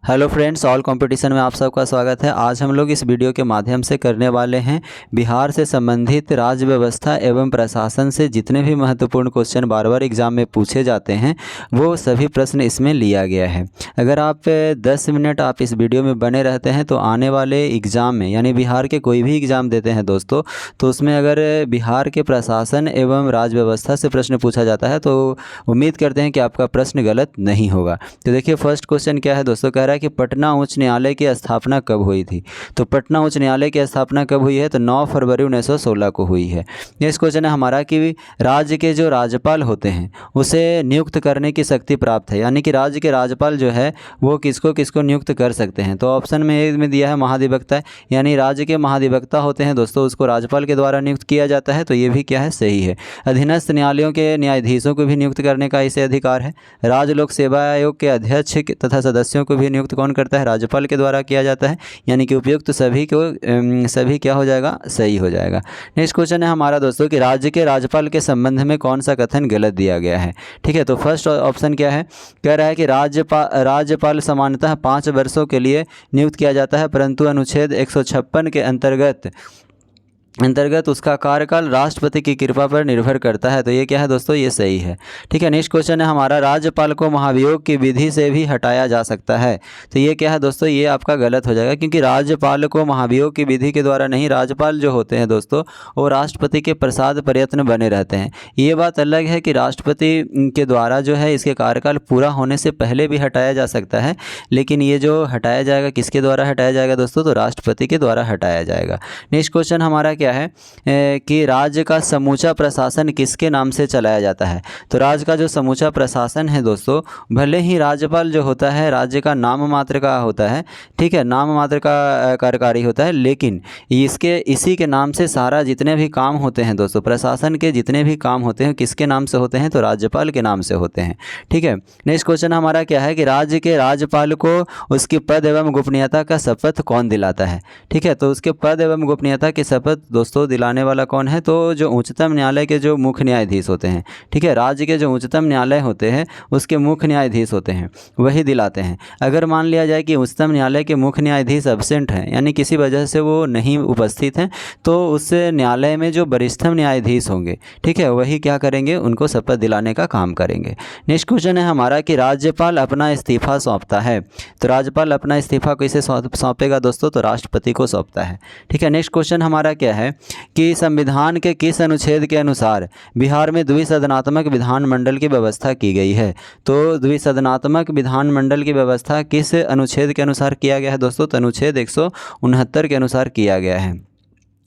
Hello friends, all competition में आप सबका स्वागत है। आज हम लोग इस वीडियो के माध्यम से करने वाले हैं बिहार से संबंधित राज्य व्यवस्था एवं प्रशासन से जितने भी महत्वपूर्ण क्वेश्चन बार बार एग्जाम में पूछे जाते हैं वो सभी प्रश्न इसमें लिया गया है। अगर आप 10 मिनट आप इस वीडियो में बने रहते हैं तो आने वाले एग्ज़ाम में, यानी बिहार के कोई भी एग्ज़ाम देते हैं दोस्तों, तो उसमें अगर बिहार के प्रशासन एवं राज्य व्यवस्था से प्रश्न पूछा जाता है तो उम्मीद करते हैं कि आपका प्रश्न गलत नहीं होगा। तो देखिए फर्स्ट क्वेश्चन क्या है दोस्तों, कह रहा है कि पटना उच्च न्यायालय की स्थापना कब हुई थी। तो पटना उच्च न्यायालय की स्थापना कब हुई है, तो 9 फरवरी 1916 को हुई है। नेक्स्ट क्वेश्चन है हमारा कि राज्य के जो राज्यपाल होते हैं उसे नियुक्त करने की शक्ति प्राप्त है, यानी कि राज्य के राज्यपाल जो है वो किसको किसको नियुक्त कर सकते हैं। तो ऑप्शन में एक में दिया है महाधिवक्ता, यानी राज्य के महाधिवक्ता होते हैं दोस्तों, उसको राज्यपाल के द्वारा नियुक्त किया जाता है। तो ये भी क्या है, सही है। अधीनस्थ न्यायालयों के न्यायाधीशों को भी नियुक्त करने का इसे अधिकार है। राज्य लोक सेवा आयोग के अध्यक्ष तथा सदस्यों को भी नियुक्त कौन करता है, राज्यपाल के द्वारा किया जाता है। यानी कि उपयुक्त तो सभी क्या हो जाएगा, सही हो जाएगा। नेक्स्ट क्वेश्चन है हमारा दोस्तों कि राज्य के राज्यपाल के संबंध में कौन सा कथन गलत दिया गया है। ठीक है, तो फर्स्ट ऑप्शन क्या है, कह रहा है कि राज्यपाल सामान्यतः 5 वर्षों के लिए नियुक्त किया जाता है, परंतु अनुच्छेद 156 के अंतर्गत उसका कार्यकाल राष्ट्रपति की कृपा पर निर्भर करता है। तो ये क्या है दोस्तों, ये सही है। ठीक है, नेक्स्ट क्वेश्चन है हमारा, राज्यपाल को महाभियोग की विधि से भी हटाया जा सकता है। तो ये क्या है दोस्तों, ये आपका गलत हो जाएगा, क्योंकि राज्यपाल को महाभियोग की विधि के द्वारा नहीं, राज्यपाल जो होते हैं दोस्तों वो राष्ट्रपति के प्रसाद प्रयत्न बने रहते हैं। ये बात अलग है कि राष्ट्रपति के द्वारा जो है इसके कार्यकाल पूरा होने से पहले भी हटाया जा सकता है, लेकिन ये जो हटाया जाएगा किसके द्वारा हटाया जाएगा दोस्तों, तो राष्ट्रपति के द्वारा हटाया जाएगा। नेक्स्ट क्वेश्चन हमारा क्या है कि राज्य का समूचा प्रशासन किसके नाम से चलाया जाता है। तो राज्य का जो समूचा प्रशासन है दोस्तों, भले ही राज्यपाल जो होता है राज्य का नाम मात्र का होता है, ठीक है, नाम मात्र का कार्यकारी होता है, लेकिन इसी के नाम से सारा जितने भी काम होते हैं दोस्तों, प्रशासन के जितने भी काम होते हैं किसके नाम से होते हैं, तो राज्यपाल के नाम से होते हैं। ठीक है, नेक्स्ट क्वेश्चन हमारा क्या है कि राज्य के राज्यपाल को उसकी पद एवं गोपनीयता का शपथ कौन दिलाता है। ठीक है, तो उसके पद एवं गोपनीयता की शपथ दोस्तों दिलाने वाला कौन है, तो जो उच्चतम न्यायालय के जो मुख्य न्यायाधीश होते हैं। ठीक है, राज्य के जो उच्चतम न्यायालय होते हैं उसके मुख्य न्यायाधीश होते हैं, वही दिलाते हैं। अगर मान लिया जाए कि उच्चतम न्यायालय के मुख्य न्यायाधीश एब्सेंट हैं, यानी किसी वजह से वो नहीं उपस्थित हैं, तो उस न्यायालय में जो वरिष्ठतम न्यायाधीश होंगे, ठीक है, वही क्या करेंगे, उनको शपथ दिलाने का काम करेंगे। नेक्स्ट क्वेश्चन है हमारा कि राज्यपाल अपना इस्तीफा सौंपता है। तो राज्यपाल अपना इस्तीफा किसे सौंपेगा दोस्तों, तो राष्ट्रपति को सौंपता है। ठीक है, नेक्स्ट क्वेश्चन हमारा क्या है कि संविधान के किस अनुच्छेद के अनुसार बिहार में द्विसदनात्मक विधानमंडल की व्यवस्था की गई है। तो द्विसदनात्मक विधानमंडल की व्यवस्था किस अनुच्छेद के अनुसार किया गया है दोस्तों, तो अनुच्छेद 169 के अनुसार किया गया है।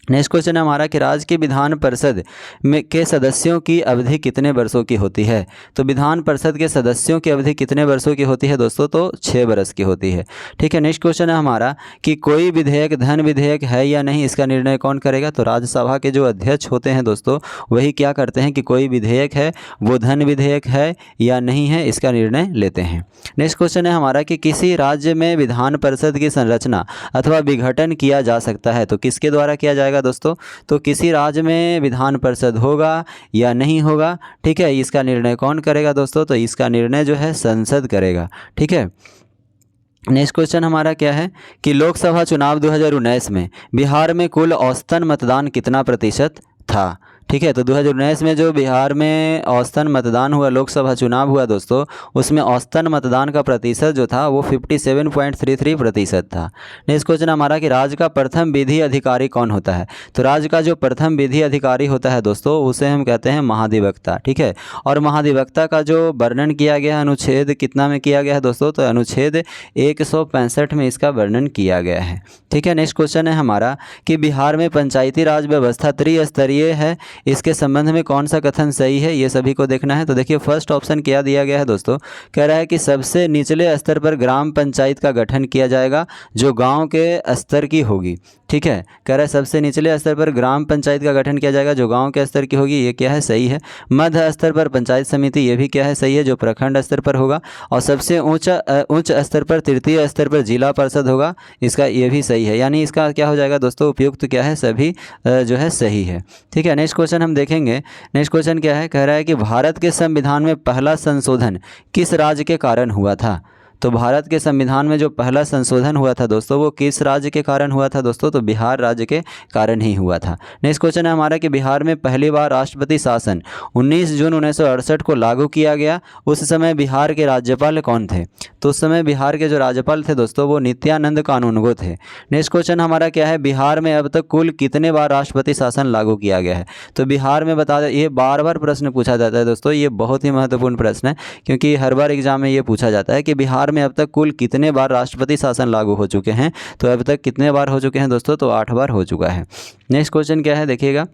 नेक्स्ट क्वेश्चन है हमारा कि राज्य की विधान परिषद में के सदस्यों की अवधि कितने वर्षों की होती है। तो विधान परिषद के सदस्यों की अवधि कितने वर्षों की होती है दोस्तों, तो 6 वर्ष की होती है। ठीक है, नेक्स्ट क्वेश्चन है हमारा कि कोई विधेयक धन विधेयक है या नहीं, इसका निर्णय कौन करेगा। तो राज्यसभा के जो अध्यक्ष होते हैं दोस्तों वही क्या करते हैं कि कोई विधेयक है वो धन विधेयक है या नहीं है, इसका निर्णय लेते हैं। नेक्स्ट क्वेश्चन है हमारा कि किसी राज्य में विधान परिषद की संरचना अथवा विघटन किया जा सकता है, तो किसके द्वारा किया जाएगा दोस्तों, तो किसी राज्य में विधान परिषद होगा या नहीं होगा। ठीक है, इसका निर्णय कौन करेगा दोस्तों, तो इसका निर्णय जो है संसद करेगा। ठीक है, नेक्स्ट क्वेश्चन हमारा क्या है कि लोकसभा चुनाव 2019 में बिहार में कुल औसतन मतदान कितना प्रतिशत था। ठीक है, तो 2019 में जो बिहार में औसतन मतदान हुआ, लोकसभा चुनाव हुआ दोस्तों, उसमें औसतन मतदान का प्रतिशत जो था वो 57.33% था। नेक्स्ट क्वेश्चन हमारा कि राज्य का प्रथम विधि अधिकारी कौन होता है। तो राज्य का जो प्रथम विधि अधिकारी होता है दोस्तों उसे हम कहते हैं महाधिवक्ता। ठीक है, और महाधिवक्ता का जो वर्णन किया गया अनुच्छेद कितना में किया गया है दोस्तों, तो अनुच्छेद 165 में इसका वर्णन किया गया है। ठीक है, नेक्स्ट क्वेश्चन है हमारा कि बिहार में पंचायती राज व्यवस्था त्रिस्तरीय है, इसके संबंध में कौन सा कथन सही है, ये सभी को देखना है। तो देखिए फर्स्ट ऑप्शन क्या दिया गया है दोस्तों, कह रहा है कि सबसे निचले स्तर पर ग्राम पंचायत का गठन किया जाएगा जो गांव के स्तर की होगी। ठीक है, कह रहा है सबसे निचले स्तर पर ग्राम पंचायत का गठन किया जाएगा जो गांव के स्तर की होगी, ये क्या है, सही है। मध्य स्तर पर पंचायत समिति, ये भी क्या है, सही है, जो प्रखंड स्तर पर होगा। और सबसे उच्च स्तर पर तृतीय स्तर पर जिला परिषद होगा, इसका ये भी सही है। यानी इसका क्या हो जाएगा दोस्तों, उपयुक्त क्या है, सभी जो है सही है। ठीक है, नेक्स्ट क्वेश्चन हम देखेंगे। नेक्स्ट क्वेश्चन क्या है, कह रहा है कि भारत के संविधान में पहला संशोधन किस राज्य के कारण हुआ था। तो भारत के संविधान में जो पहला संशोधन हुआ था दोस्तों वो किस राज्य के कारण हुआ था दोस्तों? तो बिहार राज्य के कारण ही हुआ था। नेक्स्ट क्वेश्चन है हमारा कि बिहार में पहली बार राष्ट्रपति शासन 19 जून 1968 को लागू किया गया। उस समय बिहार के राज्यपाल कौन थे? तो उस समय बिहार के जो राज्यपाल थे दोस्तों वो नित्यानंद कानूनगो थे। नेक्स्ट क्वेश्चन हमारा क्या है, बिहार में अब तक कुल कितने बार राष्ट्रपति शासन लागू किया गया है? तो बिहार में बता दें, ये बार बार प्रश्न पूछा जाता है दोस्तों, ये बहुत ही महत्वपूर्ण प्रश्न है क्योंकि हर बार एग्जाम में ये पूछा जाता है कि बिहार में अब तक कुल कितने बार राष्ट्रपति शासन लागू हो चुके हैं। तो अब तक कितने बार हो चुके हैं दोस्तों? तो 8 बार हो चुका है। नेक्स्ट क्वेश्चन क्या है देखिएगा,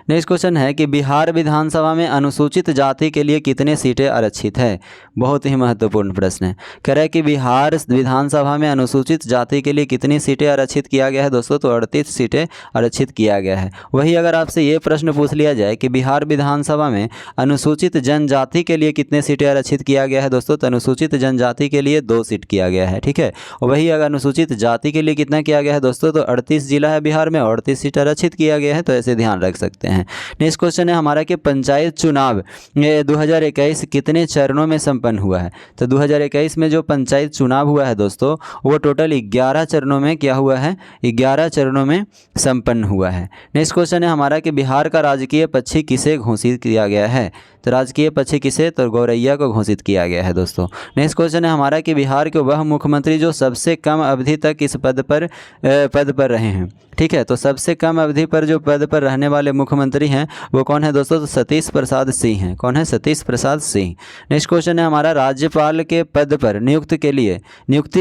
नेक्स्ट क्वेश्चन है कि बिहार विधानसभा में अनुसूचित जाति के लिए कितने सीटें आरक्षित है? बहुत ही महत्वपूर्ण प्रश्न है। कह रहा है कि बिहार विधानसभा में अनुसूचित जाति के लिए कितनी सीटें आरक्षित किया गया है दोस्तों? तो 38 सीटें आरक्षित किया गया है। वही अगर आपसे ये प्रश्न पूछ लिया जाए कि बिहार विधानसभा में अनुसूचित जनजाति के लिए कितने सीटें आरक्षित किया गया है दोस्तों? तो अनुसूचित जनजाति के लिए 2 सीट किया गया है, ठीक है। वही अगर अनुसूचित जाति के लिए कितना किया गया है दोस्तों? तो 38 जिला है बिहार में, 38 सीट आरक्षित किया गया है, तो ऐसे ध्यान रख सकते हैं। नेक्स्ट क्वेश्चन है हमारा कि पंचायत चुनाव 2021 कितने चरणों में संपन्न हुआ है? तो 2021 में जो पंचायत चुनाव हुआ है दोस्तों वो टोटल 11 चरणों में क्या हुआ है? 11 चरणों में संपन्न हुआ है। नेक्स्ट क्वेश्चन है हमारा कि बिहार का राजकीय पक्षी किसे घोषित किया गया है? तो राजकीय पक्षी किसे? तो गौरैया को घोषित किया गया है दोस्तों। नेक्स्ट क्वेश्चन है हमारा कि बिहार के वह मुख्यमंत्री जो सबसे कम अवधि तक इस पद पर रहे हैं, ठीक है। तो सबसे कम अवधि पर जो पद पर रहने वाले मुख्यमंत्री हैं वो कौन है दोस्तों? तो सतीश प्रसाद सिंह हैं। कौन है? सतीश प्रसाद सिंह। नेक्स्ट क्वेश्चन है हमारा राज्यपाल के पद पर नियुक्ति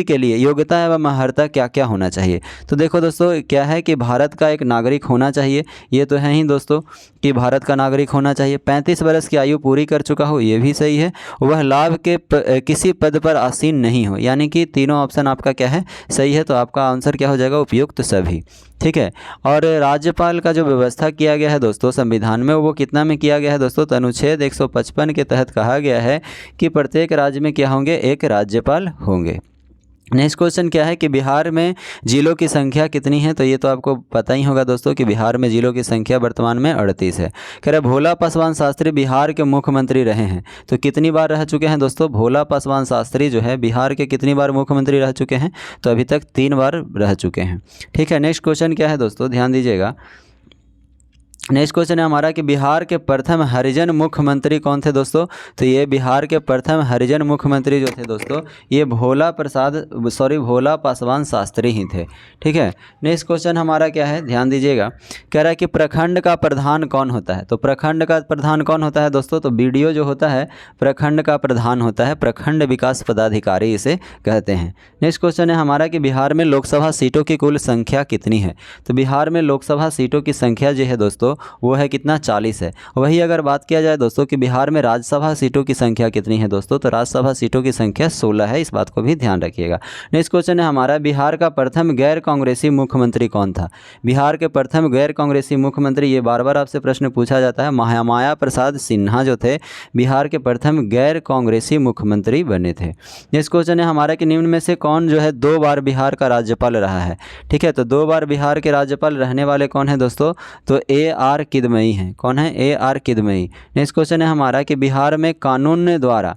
के लिए योग्यता एवं अर्हता क्या क्या होना चाहिए? तो देखो दोस्तों क्या है कि भारत का एक नागरिक होना चाहिए, ये तो है ही दोस्तों कि भारत का नागरिक होना चाहिए। 35 वर्ष की आयु पूरी कर चुका हो, ये भी सही है। वह लाभ के किसी पद पर आसीन नहीं हो, यानी कि तीनों ऑप्शन आपका क्या है? सही है। तो आपका आंसर क्या हो जाएगा? उपयुक्त सभी, ठीक है। और राज्यपाल का जो व्यवस्था किया गया है दोस्तों संविधान में वो कितना में किया गया है दोस्तों? तो अनुच्छेद 155 के तहत कहा गया है कि प्रत्येक राज्य में क्या होंगे? एक राज्यपाल होंगे। नेक्स्ट क्वेश्चन क्या है कि बिहार में जिलों की संख्या कितनी है? तो ये तो आपको पता ही होगा दोस्तों कि बिहार में जिलों की संख्या वर्तमान में 38 है। कह रहे भोला पासवान शास्त्री बिहार के मुख्यमंत्री रहे हैं, तो कितनी बार रह चुके हैं दोस्तों? भोला पासवान शास्त्री जो है बिहार के कितनी बार मुख्यमंत्री रह चुके हैं? तो अभी तक 3 बार रह चुके हैं, ठीक है। नेक्स्ट क्वेश्चन क्या है दोस्तों, ध्यान दीजिएगा। नेक्स्ट क्वेश्चन है हमारा कि बिहार के प्रथम हरिजन मुख्यमंत्री कौन थे दोस्तों? तो ये बिहार के प्रथम हरिजन मुख्यमंत्री जो थे दोस्तों ये भोला पासवान शास्त्री ही थे, ठीक है। नेक्स्ट क्वेश्चन हमारा क्या है, ध्यान दीजिएगा। कह रहा है कि प्रखंड का प्रधान कौन होता है? तो प्रखंड का प्रधान कौन होता है दोस्तों? तो बीडीओ जो होता है प्रखंड का प्रधान होता है, प्रखंड विकास पदाधिकारी इसे कहते हैं। नेक्स्ट क्वेश्चन है हमारा कि बिहार में लोकसभा सीटों की कुल संख्या कितनी है? तो बिहार में लोकसभा सीटों की संख्या जो है दोस्तों वो है कितना? 40 है। वही अगर बात किया जाए दोस्तों कि बिहार में राज्यसभा सीटों की संख्या कितनी है दोस्तों? तो राज्यसभा सीटों की संख्या 16 है, इस बात को भी ध्यान रखिएगा। नेक्स्ट क्वेश्चन है हमारा बिहार का प्रथम गैर कांग्रेसी मुख्यमंत्री कौन था? बिहार के प्रथम गैर कांग्रेसी मुख्यमंत्री, ये बार बार आपसे प्रश्न पूछा जाता है, महामाया प्रसाद सिन्हा जो थे बिहार के प्रथम गैर कांग्रेसी मुख्यमंत्री बने थे। नेक्स्ट क्वेश्चन है हमारा कि निम्न में से कौन जो है 2 बार बिहार का राज्यपाल रहा है? ठीक है, तो 2 बार बिहार के राज्यपाल रहने वाले कौन है दोस्तों? तो AR किदवई हैं। कौन है? AR किदवई। नेक्स्ट क्वेश्चन है हमारा कि बिहार में कानून द्वारा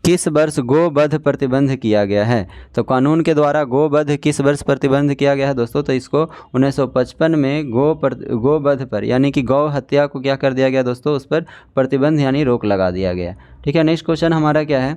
किस वर्ष गोवध प्रतिबंध किया गया है? तो कानून के द्वारा गोवध किस वर्ष प्रतिबंध किया गया है दोस्तों? तो इसको 1955 में गोवध पर यानी कि गौ हत्या को क्या कर दिया गया दोस्तों? उस पर प्रतिबंध यानी रोक लगा दिया गया, ठीक है। नेक्स्ट क्वेश्चन हमारा क्या है,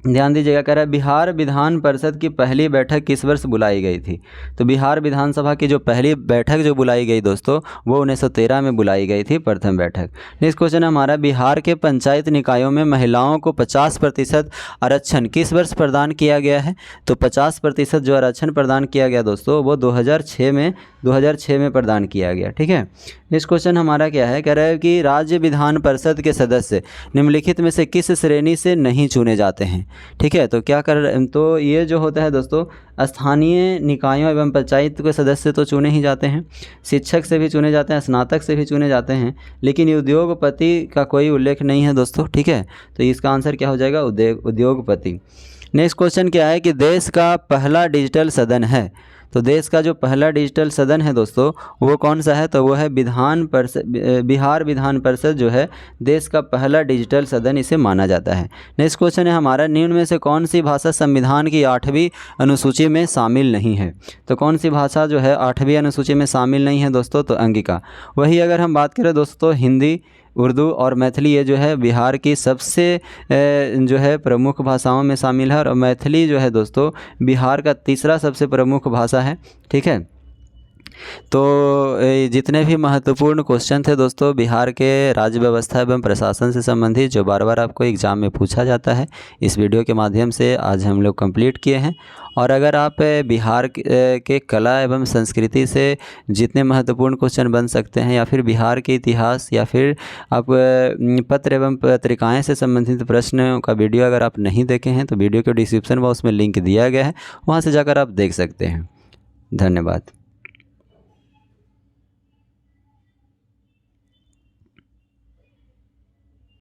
ध्यान दीजिएगा। कह रहा है बिहार विधान परिषद की पहली बैठक किस वर्ष बुलाई गई थी? तो बिहार विधानसभा की जो पहली बैठक जो बुलाई गई दोस्तों वो 1913 में बुलाई गई थी, प्रथम बैठक। नेक्स्ट क्वेश्चन है हमारा बिहार के पंचायत निकायों में महिलाओं को 50% आरक्षण किस वर्ष प्रदान किया गया है? तो 50% जो आरक्षण प्रदान किया गया दोस्तों वो 2006 में प्रदान किया गया, ठीक है। नेक्स्ट क्वेश्चन हमारा क्या है, कह रहा है कि राज्य विधान परिषद के सदस्य निम्नलिखित में से किस श्रेणी से नहीं चुने जाते हैं? ठीक है, तो ये जो होता है दोस्तों स्थानीय निकायों एवं पंचायत के सदस्य तो चुने ही जाते हैं, शिक्षक से भी चुने जाते हैं, स्नातक से भी चुने जाते हैं, लेकिन उद्योगपति का कोई उल्लेख नहीं है दोस्तों, ठीक है। तो इसका आंसर क्या हो जाएगा? उद्योगपति। नेक्स्ट क्वेश्चन क्या है कि देश का पहला डिजिटल सदन है? तो देश का जो पहला डिजिटल सदन है दोस्तों वो कौन सा है, तो वो है बिहार विधान परिषद जो है देश का पहला डिजिटल सदन इसे माना जाता है। नेक्स्ट क्वेश्चन है हमारा, निम्न में से कौन सी भाषा संविधान की 8वीं अनुसूची में शामिल नहीं है। तो कौन सी भाषा जो है 8वीं अनुसूची में शामिल नहीं है दोस्तों, तो अंगिका। वही अगर हम बात करें दोस्तों, हिंदी, उर्दू और मैथिली ये जो है बिहार की सबसे जो है प्रमुख भाषाओं में शामिल है, और मैथिली जो है दोस्तों बिहार का तीसरा सबसे प्रमुख भाषा है। ठीक है, तो जितने भी महत्वपूर्ण क्वेश्चन थे दोस्तों बिहार के राज्य व्यवस्था एवं प्रशासन से संबंधित जो बार बार आपको एग्ज़ाम में पूछा जाता है, इस वीडियो के माध्यम से आज हम लोग कंप्लीट किए हैं। और अगर आप बिहार के कला एवं संस्कृति से जितने महत्वपूर्ण क्वेश्चन बन सकते हैं, या फिर बिहार के इतिहास, या फिर आप पत्र एवं पत्रिकाएं से संबंधित प्रश्न का वीडियो अगर आप नहीं देखे हैं तो वीडियो के डिस्क्रिप्शन बॉक्स में लिंक दिया गया है, वहाँ से जाकर आप देख सकते हैं। धन्यवाद।